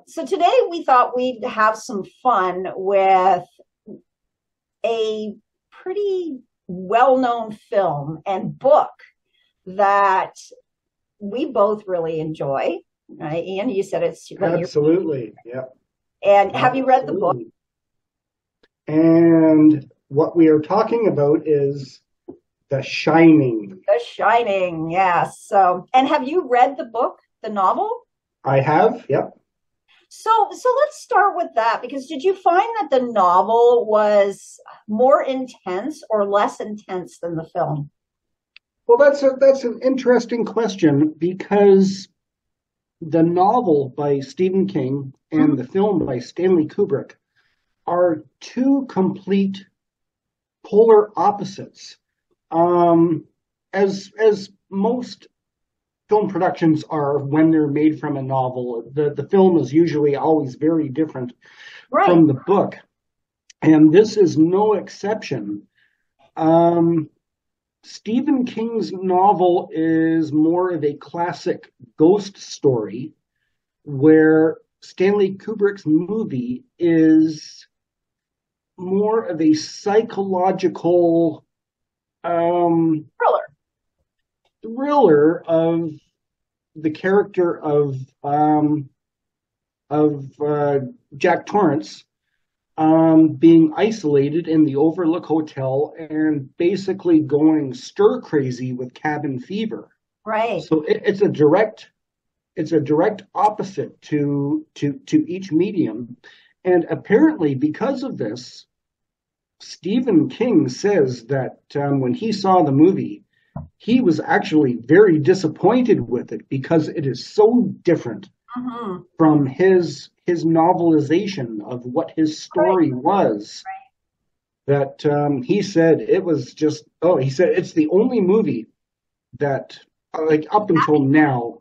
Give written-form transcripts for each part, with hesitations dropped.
So today we thought we'd have some fun with a pretty well-known film and book that we both really enjoy. Right, Ian, you said it's what you're, Absolutely. Yeah, and have you read the book? absolutely. And what we are talking about is The Shining. The Shining, yes. So, and have you read the book, the novel? I have, yep. So let's start with that because did you find that the novel was more intense or less intense than the film? Well, that's an interesting question because the novel by Stephen King Mhm. and the film by Stanley Kubrick are two complete polar opposites. Um, as most film productions are when they're made from a novel, the film is usually always very different Right. from the book. And this is no exception. Um, Stephen King's novel is more of a classic ghost story, where Stanley Kubrick's movie is more of a psychological Thriller. thriller of the character of Jack Torrance being isolated in the Overlook Hotel and basically going stir crazy with cabin fever. Right. So it's a direct opposite to each medium, and apparently because of this, Stephen King says that when he saw the movie, he was actually very disappointed with it because it is so different Hmm. from his novelization of what his Right. story was, that he said it was just, he said it's the only movie that, like, up until now,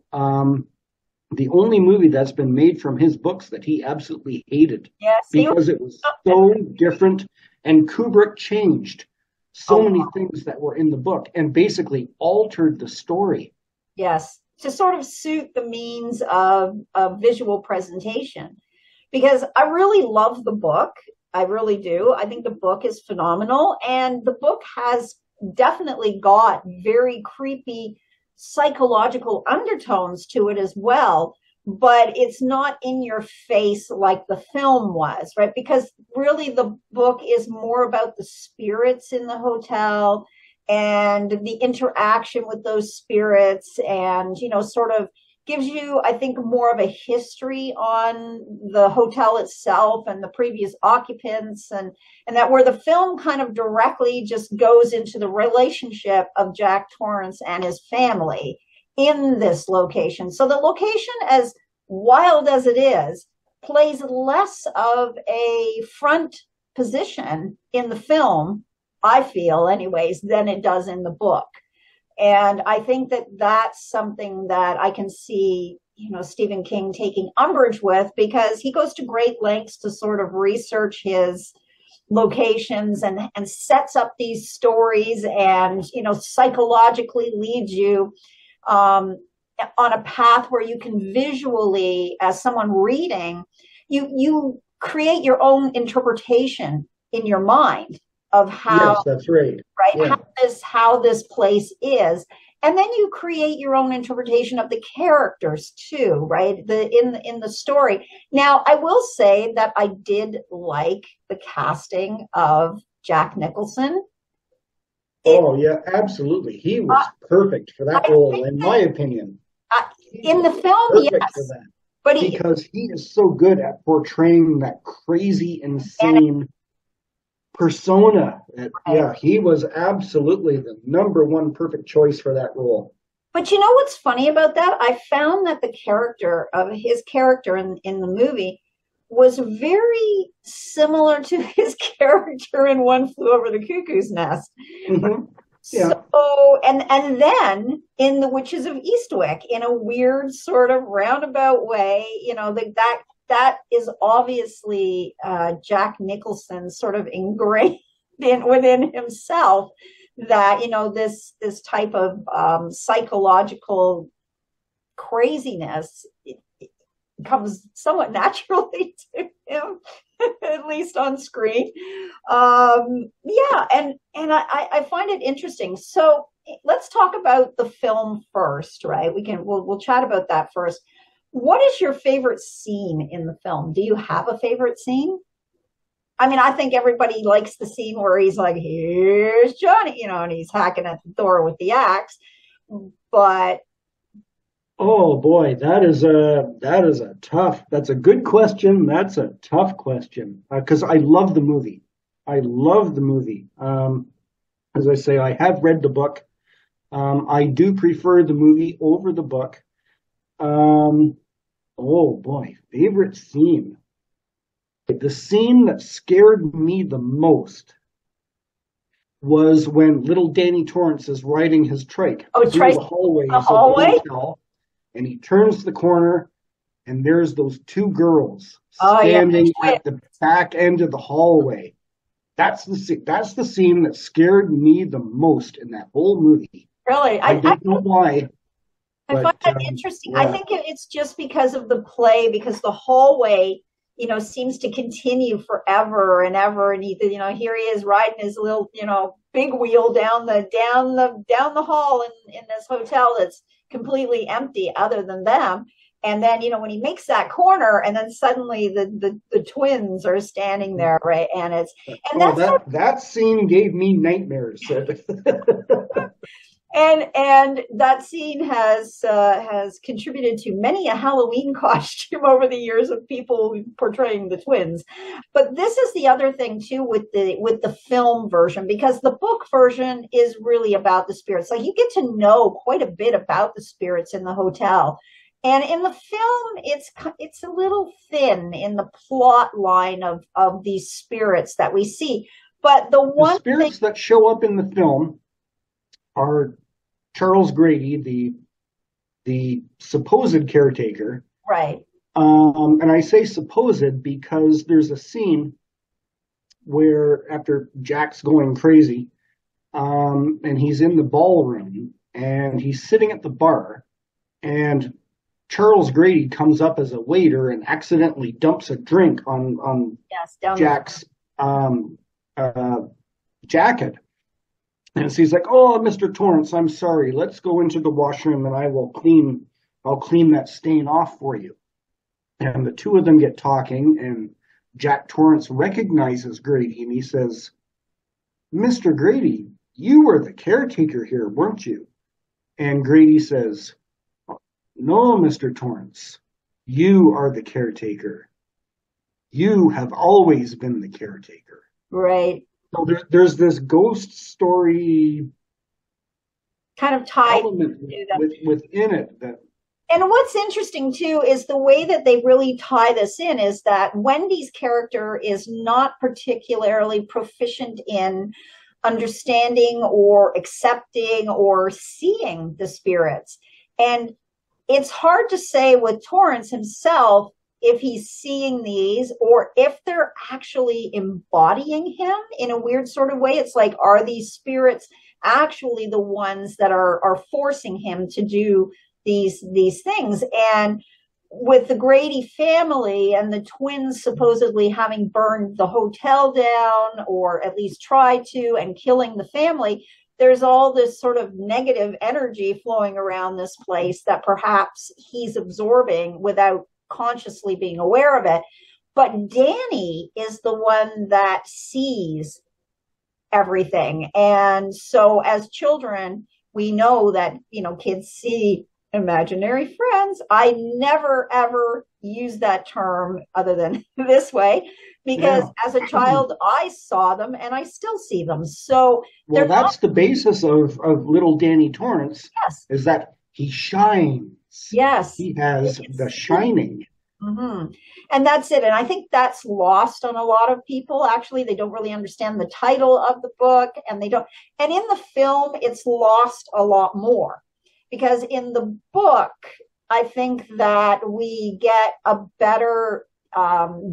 the only movie that's been made from his books that he absolutely hated Yeah. See, because it was so different, and Kubrick changed so oh, many things that were in the book and basically altered the story. yes, to sort of suit the means of visual presentation. Because I really love the book. I really do. I think the book is phenomenal. And the book has definitely got very creepy psychological undertones to it as well. But it's not in your face like the film was, right? Because really the book is more about the spirits in the hotel and the interaction with those spirits and, sort of gives you, I think, more of a history on the hotel itself and the previous occupants, and that where the film kind of directly just goes into the relationship of Jack Torrance and his family in this location. So the location, as wild as it is, plays less of a front position in the film, I feel anyways, than it does in the book. And I think that that's something that I can see, Stephen King taking umbrage with because he goes to great lengths to sort of research his locations and sets up these stories and, psychologically leads you um, on a path where you can visually, as someone reading, you create your own interpretation in your mind of how, Yes, that's right. right, Yeah. how this place is, and then you create your own interpretation of the characters too, right, in the story. Now I will say that I did like the casting of Jack Nicholson. it Oh, yeah, absolutely. He uh, was perfect for that I role, think in my that opinion. He in was the film, perfect for yes, that but because he is so good at portraying that crazy, and insane persona. right. Yeah, he was absolutely the number one perfect choice for that role. But you know what's funny about that? I found that the character of his character in the movie was very similar to his character in One Flew Over the Cuckoo's Nest. Hmm. So, Yeah. and then in The Witches of Eastwick, in a weird sort of roundabout way, that is obviously Jack Nicholson sort of ingrained within himself, that this type of psychological craziness comes somewhat naturally to him, at least on screen. Yeah, and I find it interesting. So let's talk about the film first, right? We'll chat about that first. What is your favorite scene in the film? Do you have a favorite scene? I mean, I think everybody likes the scene where he's like, "Here's Johnny," and he's hacking at the door with the axe. But Oh boy, that's a good question. That's a tough question because I love the movie. I love the movie. As I say, I have read the book. I do prefer the movie over the book. Um, oh boy, favorite scene. The scene that scared me the most was when little Danny Torrance is riding his trike oh, through Trace the hallways the of the hallway. hotel, and he turns the corner, and there's those two girls Oh yeah, standing at the back end of the hallway. That's the scene that scared me the most in that whole movie. really. I don't know why, I find but that interesting. I yeah. think it's just because of the play, because the hallway, seems to continue forever and ever. And here he is riding his little, big wheel down the hall in this hotel that's completely empty other than them. And then, when he makes that corner, and then suddenly the twins are standing there, right? And Oh, that's that scene gave me nightmares. and that scene has contributed to many a Halloween costume over the years of people portraying the twins. But this is the other thing too with the film version, because the book version is really about the spirits. Like, you get to know quite a bit about the spirits in the hotel. And in the film, it's a little thin in the plot line of these spirits that we see. But the The one thing, spirits that show up in the film are Charles Grady, the supposed caretaker. right? And I say supposed because there's a scene where after Jack's going crazy, and he's in the ballroom and he's sitting at the bar, and Charles Grady comes up as a waiter and accidentally dumps a drink on Yes, down the Jack's uh, jacket. And so he's like, "Oh, Mr. Torrance, I'm sorry. Let's go into the washroom and I'll clean that stain off for you." And the two of them get talking, and Jack Torrance recognizes Grady and he says, "Mr. Grady, you were the caretaker here, weren't you?" And Grady says, "No, Mr. Torrance, you are the caretaker. You have always been the caretaker." right. So there's this ghost story Kind of tied element to them. within it that And what's interesting too is the way that they really tie this in is that Wendy's character is not particularly proficient in understanding or accepting or seeing the spirits. And it's hard to say with Torrance himself if he's seeing these or if they're actually embodying him in a weird sort of way. It's like, are these spirits actually the ones that are forcing him to do these things? And with the Grady family and the twins supposedly having burned the hotel down, or at least tried to, and killing the family, there's all this sort of negative energy flowing around this place that perhaps he's absorbing without consciously being aware of it. But Danny is the one that sees everything. And so as children, we know that, kids see imaginary friends. I never ever use that term other than this way, because yeah. as a child, I saw them and I still see them. So Well, they're not, that's the basis of little Danny Torrance, yes, is that he shines. yes. He has the shining. Mm-hmm. And that's it. And I think that's lost on a lot of people. Actually, they don't really understand the title of the book, and and in the film, it's lost a lot more, because in the book, I think that we get a better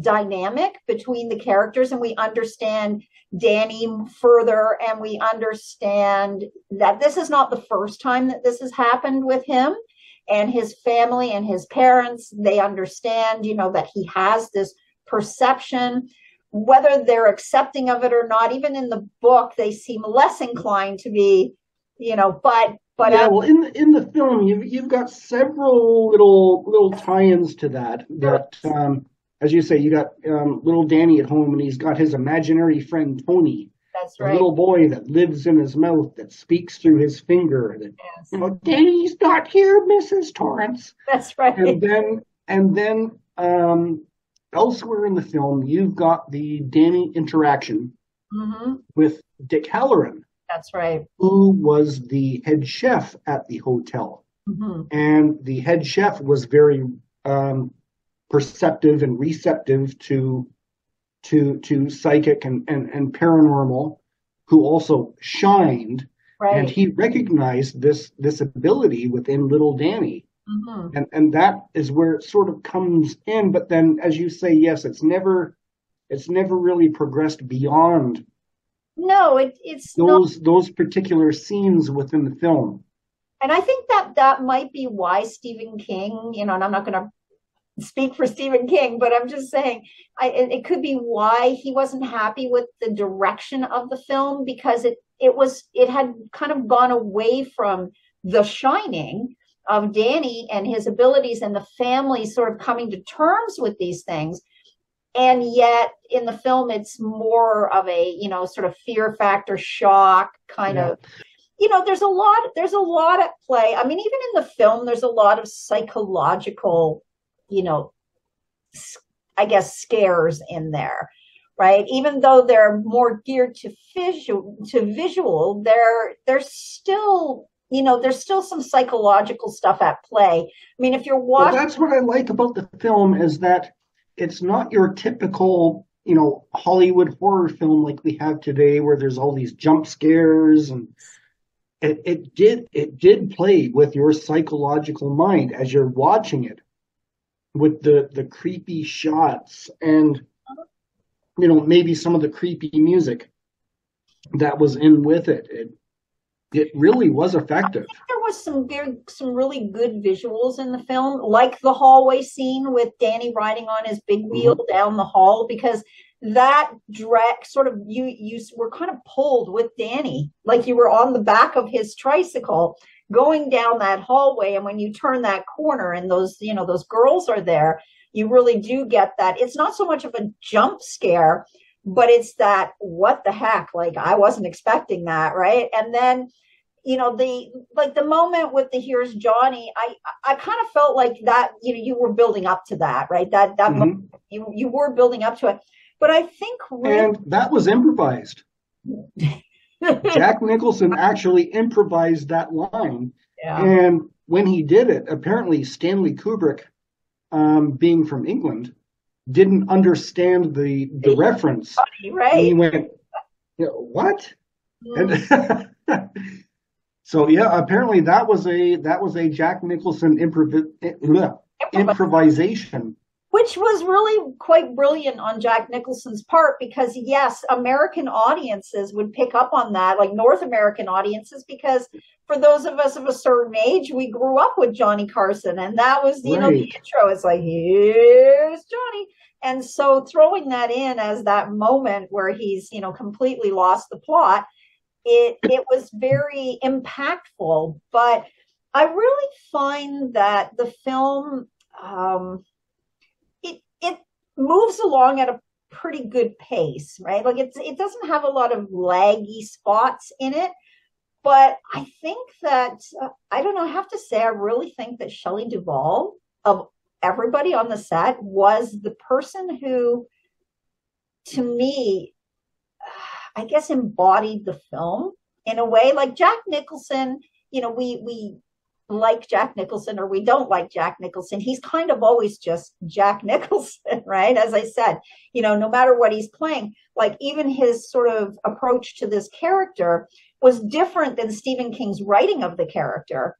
dynamic between the characters, and we understand Danny further, and we understand that this is not the first time that this has happened with him. and his family and his parents, they understand, that he has this perception, whether they're accepting of it or not. Even in the book, they seem less inclined to be, but Yeah, well, in the film, you've got several little tie-ins to that. As you say, you got little Danny at home, and he's got his imaginary friend Tony, that's the right. little boy that lives in his mouth, that speaks through his finger. That Yes, Danny's not here, Mrs. Torrance. that's right. And then elsewhere in the film, you've got the Danny interaction Hmm. with Dick Halloran, That's right. who was the head chef at the hotel. Hmm. And the head chef was very perceptive and receptive to psychic and paranormal, who also shined, and Right. he recognized this ability within little Danny. Hmm. And that is where it sort of comes in. But then, as you say, yes, it's never really progressed beyond No, it's not. those particular scenes within the film. And I think that might be why Stephen King, and I'm not going to speak for Stephen King, but I'm just saying, it could be why he wasn't happy with the direction of the film, because it had kind of gone away from The Shining of Danny and his abilities and the family sort of coming to terms with these things. And yet in the film, it's more of a, sort of fear factor, shock kind Yeah. of, there's a lot at play. I mean, even in the film, there's a lot of psychological, you know, I guess, scares in there, right? Even though they're more geared to visual, there's still, there's still some psychological stuff at play. I mean, if you're Well, watching, that's what I like about the film, is that it's not your typical, Hollywood horror film like we have today, where there's all these jump scares, and it did play with your psychological mind as you're watching it, with the creepy shots, and maybe some of the creepy music that was in with it. It really was effective. there was some really good visuals in the film, like the hallway scene with Danny riding on his big wheel Mhm. down the hall, because that drag sort of, you were kind of pulled with Danny, like you were on the back of his tricycle going down that hallway. And when you turn that corner and those girls are there, you really do get that. It's not so much of a jump scare, but it's that, what the heck, like I wasn't expecting that, right? And then the moment with the here's Johnny, I kind of felt like that, you were building up to that, right? That moment, Mhm. you were building up to it. But I think really, And that was improvised. Jack Nicholson actually improvised that line. yeah, And when he did it, apparently Stanley Kubrick, being from England, didn't understand the reference. And he right. went, what? Mm. And so yeah, apparently that was a Jack Nicholson improvisation. Which was really quite brilliant on Jack Nicholson's part, because yes, American audiences would pick up on that, like North American audiences, because for those of us of a certain age, we grew up with Johnny Carson, and that was, the Right. intro. It's like, here's Johnny. And so throwing that in as that moment where he's, completely lost the plot, it was very impactful. But I really find that the film, it moves along at a pretty good pace, right? Like it doesn't have a lot of laggy spots in it, but I think that I don't know. I have to say, I really think that Shelley Duvall, of everybody on the set, was the person who, to me, I guess, embodied the film in a way. Like Jack Nicholson, we like Jack Nicholson or we don't like Jack Nicholson. He's kind of always just Jack Nicholson, right? As I said, no matter what he's playing, like even his sort of approach to this character was different than Stephen King's writing of the character.